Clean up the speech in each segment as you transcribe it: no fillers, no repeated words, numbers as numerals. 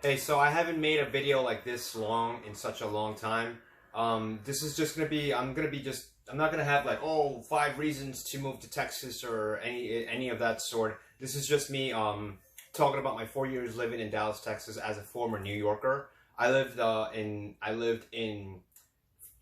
Hey, so I haven't made a video like this long in such a long time. This is just gonna be, I'm not gonna have like, oh, 5 reasons to move to Texas or any of that sort. This is just me, talking about my 4 years living in Dallas, Texas as a former New Yorker. I lived in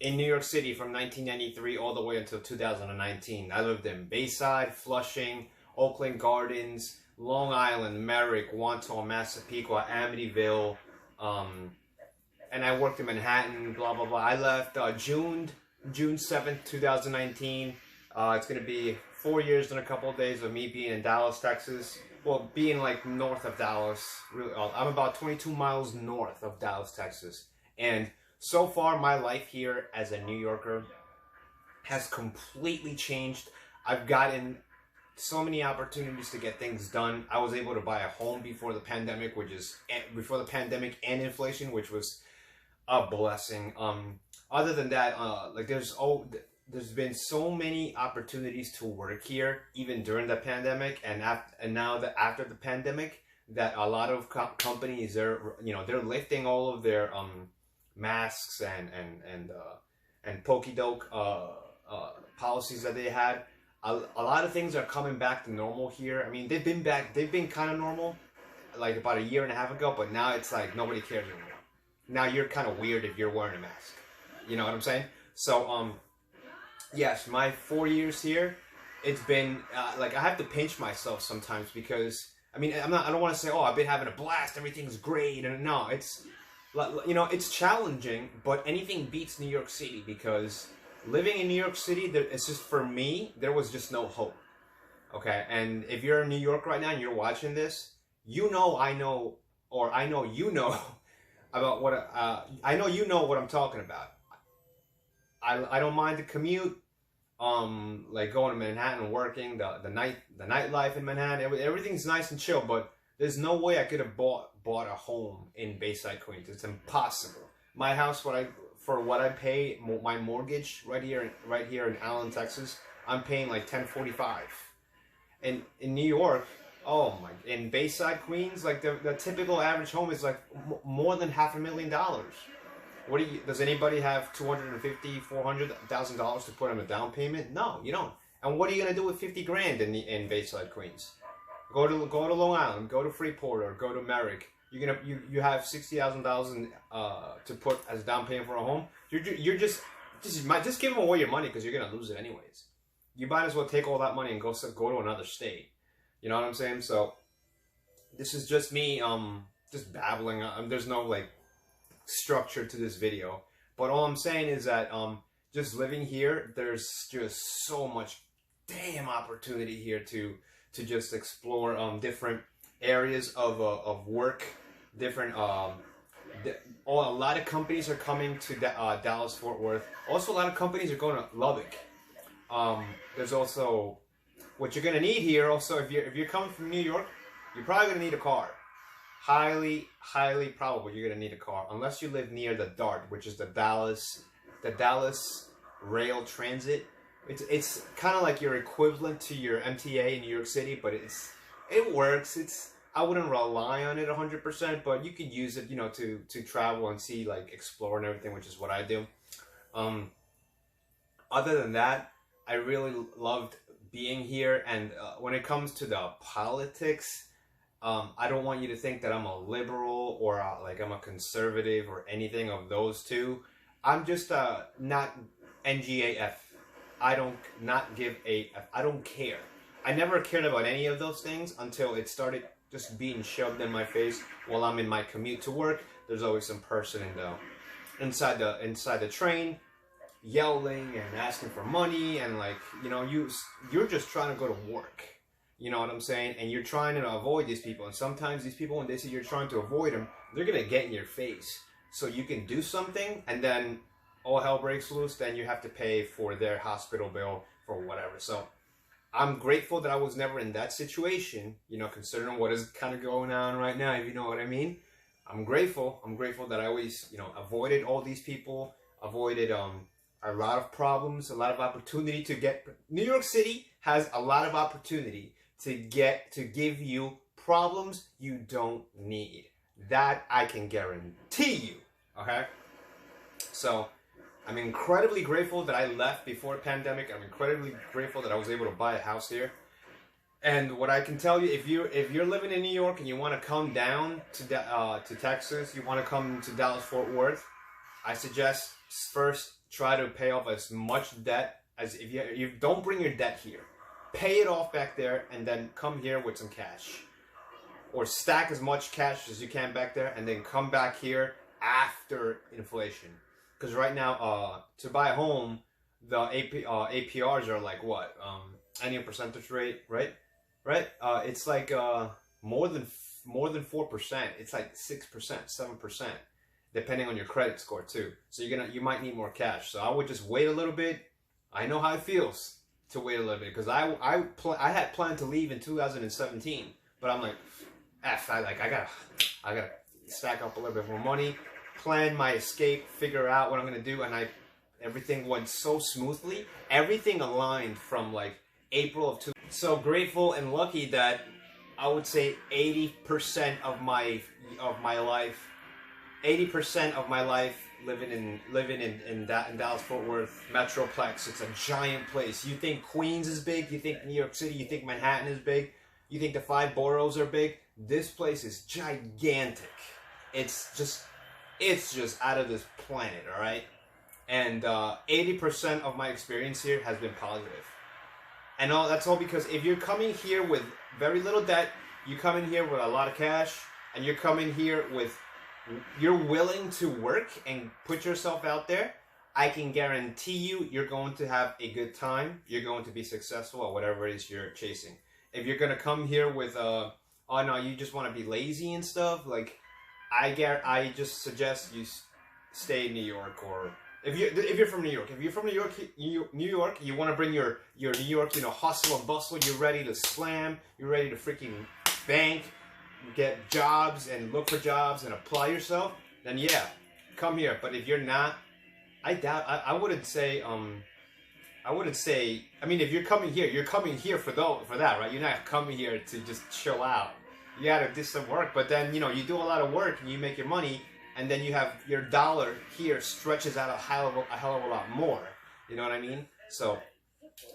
New York City from 1993 all the way until 2019. I lived in Bayside, Flushing, Oakland Gardens, Long Island, Merrick, Wantagh, Massapequa, Amityville, and I worked in Manhattan, blah, blah, blah. I left June 7th, 2019. It's going to be 4 years and a couple of days of me being in Dallas, Texas. Well, being like north of Dallas. Really, I'm about 22 miles north of Dallas, Texas. And so far, my life here as a New Yorker has completely changed. I've gotten so many opportunities to get things done. I was able to buy a home before the pandemic, and inflation, which was a blessing. Other than that, like there's been so many opportunities to work here, even during the pandemic, and now that after the pandemic, that a lot of companies they're lifting all of their masks and pokey doke policies that they had. A lot of things are coming back to normal here. I mean, they've been kind of normal, like about a year and a half ago, but now it's like nobody cares anymore. Now you're kind of weird if you're wearing a mask. You know what I'm saying? So, yes, my 4 years here, it's been, like I have to pinch myself sometimes because, I mean, I don't want to say, oh, I've been having a blast, everything's great, and no, it's, it's challenging, but anything beats New York City because living in New York City, it's just, for me, there was just no hope. Okay, and if you're in New York right now and you're watching this, you know I know you know about what I know you know what I'm talking about. I don't mind the commute, like going to Manhattan, working the nightlife in Manhattan. Everything's nice and chill, but there's no way I could have bought a home in Bayside, Queens. It's impossible. My house, for what I pay, my mortgage right here in Allen, Texas, I'm paying like $10.45. And in New York, oh my, in Bayside, Queens, like the typical average home is like more than $500,000. Does anybody have $250,000, $400,000 to put on a down payment? No, you don't. And what are you gonna do with 50 grand in Bayside, Queens? Go to Long Island, go to Freeport, or go to Merrick. You have $60,000 to put as a down payment for a home. You're just give them away your money because you're gonna lose it anyways. You might as well take all that money and go to another state. You know what I'm saying? So this is just me just babbling. There's no like structure to this video, but all I'm saying is that just living here, there's just so much damn opportunity here to just explore different areas of work. Different a lot of companies are coming to Dallas Fort Worth. Also, a lot of companies are going to Lubbock. There's also what you're gonna need here. Also, if you're coming from New York, you're probably gonna need a car. Highly probable you're gonna need a car, unless you live near the DART, which is the Dallas Rail Transit. It's kind of like your equivalent to your MTA in New York City, but it works. I wouldn't rely on it 100%, but you could use it, to travel and see, like, explore and everything, which is what I do. Other than that, I really loved being here, and when it comes to the politics, I don't want you to think that I'm a liberal or like I'm a conservative or anything of those two. I'm just not NGAF. I don't care. I never cared about any of those things until it started just being shoved in my face while I'm in my commute to work. There's always some person inside the train yelling and asking for money, and like, you're just trying to go to work. You know what I'm saying? And you're trying to avoid these people. And sometimes these people, when they see you're trying to avoid them, they're going to get in your face. So you can do something, and then all hell breaks loose. Then you have to pay for their hospital bill for whatever. So I'm grateful that I was never in that situation, considering what is kind of going on right now, if you know what I mean. I'm grateful that I always, avoided all these people, avoided a lot of problems, a lot of opportunity to get. New York City has a lot of opportunity to give you problems you don't need. That I can guarantee you. Okay? So I'm incredibly grateful that I left before the pandemic. I'm incredibly grateful that I was able to buy a house here. And what I can tell you, if you're living in New York and you want to come down to Texas, you want to come to Dallas Fort Worth, I suggest first try to pay off as much debt as if you don't bring your debt here. Pay it off back there and then come here with some cash. Or stack as much cash as you can back there and then come back here after inflation. Because right now, to buy a home, the APRs are like what? Annual percentage rate, right? Right? It's like more than 4%. It's like 6%, 7%, depending on your credit score too. So you might need more cash. So I would just wait a little bit. I know how it feels to wait a little bit because I had planned to leave in 2017, but I'm like, I gotta stack up a little bit more money, plan my escape, figure out what I'm gonna do, and everything went so smoothly. Everything aligned from like April of 2000. So grateful and lucky that I would say 80% of my life, 80% of my life living in Dallas Fort Worth Metroplex. It's a giant place. You think Queens is big? You think New York City? You think Manhattan is big? You think the 5 boroughs are big? This place is gigantic. It's just out of this planet, all right? And 80% of my experience here has been positive. And that's all because if you're coming here with very little debt, you come in here with a lot of cash, and you're coming here with, you're willing to work and put yourself out there, I can guarantee you're going to have a good time. You're going to be successful at whatever it is you're chasing. If you're going to come here with oh no, you just want to be lazy and stuff, like, I just suggest you stay in New York. Or if you're from New York, you want to bring your New York, hustle and bustle. You're ready to slam. You're ready to freaking bank, get jobs and look for jobs and apply yourself. Then yeah, come here. But if you're not, I doubt. I wouldn't say. I mean, if you're coming here for that, right? You're not coming here to just chill out. You gotta do some work, but then you do a lot of work and you make your money, and then you have your dollar here stretches out a hell of a lot more. You know what I mean? So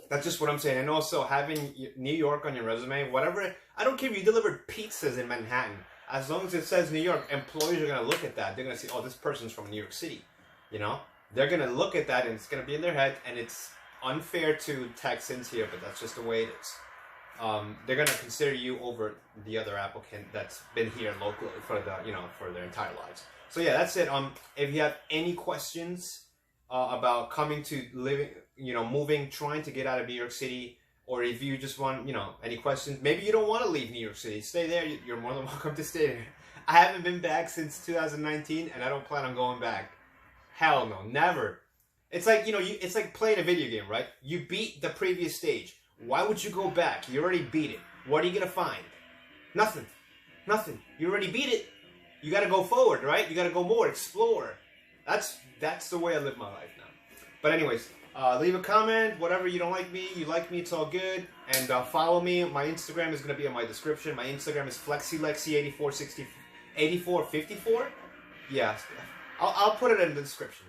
that's just what I'm saying. And also having New York on your resume, whatever. I don't care if you delivered pizzas in Manhattan, as long as it says New York, employers are gonna look at that. They're gonna say, oh, this person's from New York City. They're gonna look at that, and it's gonna be in their head, and it's unfair to Texans here, but that's just the way it is. They're gonna consider you over the other applicant that's been here locally for their entire lives. So yeah, that's it. If you have any questions about coming to living, moving, trying to get out of New York City, or if you just want, any questions, maybe you don't want to leave New York City, stay there. You're more than welcome to stay there. I haven't been back since 2019, and I don't plan on going back. Hell no, never. It's like, it's like playing a video game, right? You beat the previous stage. Why would you go back? You already beat it. What are you going to find? Nothing. Nothing. You already beat it. You got to go forward, right? You got to go more, explore. That's the way I live my life now. But anyways, leave a comment, whatever. You don't like me, you like me, it's all good. And follow me. My Instagram is going to be in my description. My Instagram is flexilexi8454. Yeah, I'll put it in the description.